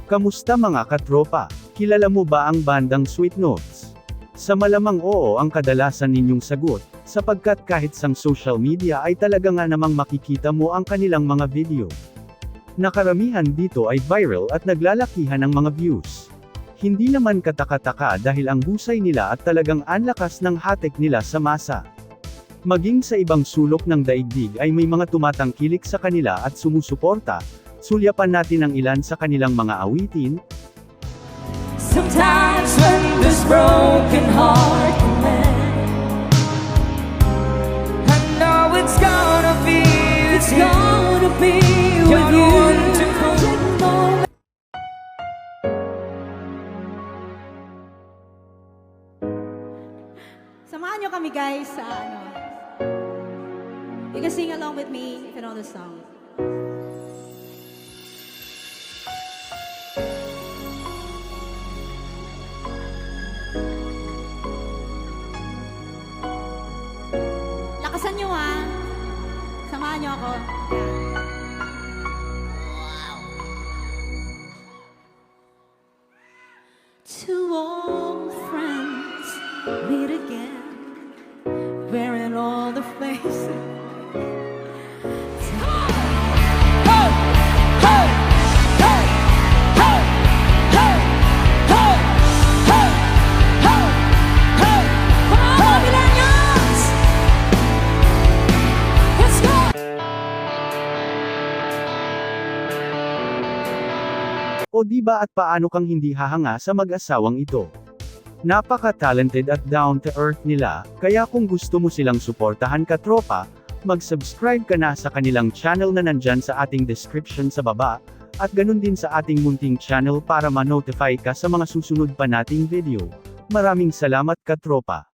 Kamusta mga katropa? Kilala mo ba ang bandang Sweet Notes? Sa malamang oo ang kadalasan ninyong sagot, sapagkat kahit sa social media ay talaga nga namang makikita mo ang kanilang mga video. Nakaramihan dito ay viral at naglalakihan ang mga views. Hindi naman kataka-taka dahil ang husay nila at talagang anlakas ng hatek nila sa masa. Maging sa ibang sulok ng daigdig ay may mga tumatangkilik sa kanila at sumusuporta. Sulyapan natin ang ilan sa kanilang mga awitin. Sometimes when this broken heart can mend, I know it's gonna be with You're the you. one to come. Samahan nyo kami guys sa ano. You can sing along with me if you know the song. Lakasan nyo ha. Samahan nyo ako. Two old friends meet again, wearing all the faces. O di ba at paano kang hindi hahanga sa mag-asawang ito? Napaka-talented at down-to-earth nila, kaya kung gusto mo silang suportahan katropa, mag-subscribe ka na sa kanilang channel na nandyan sa ating description sa baba, at ganun din sa ating munting channel para ma-notify ka sa mga susunod pa nating video. Maraming salamat katropa!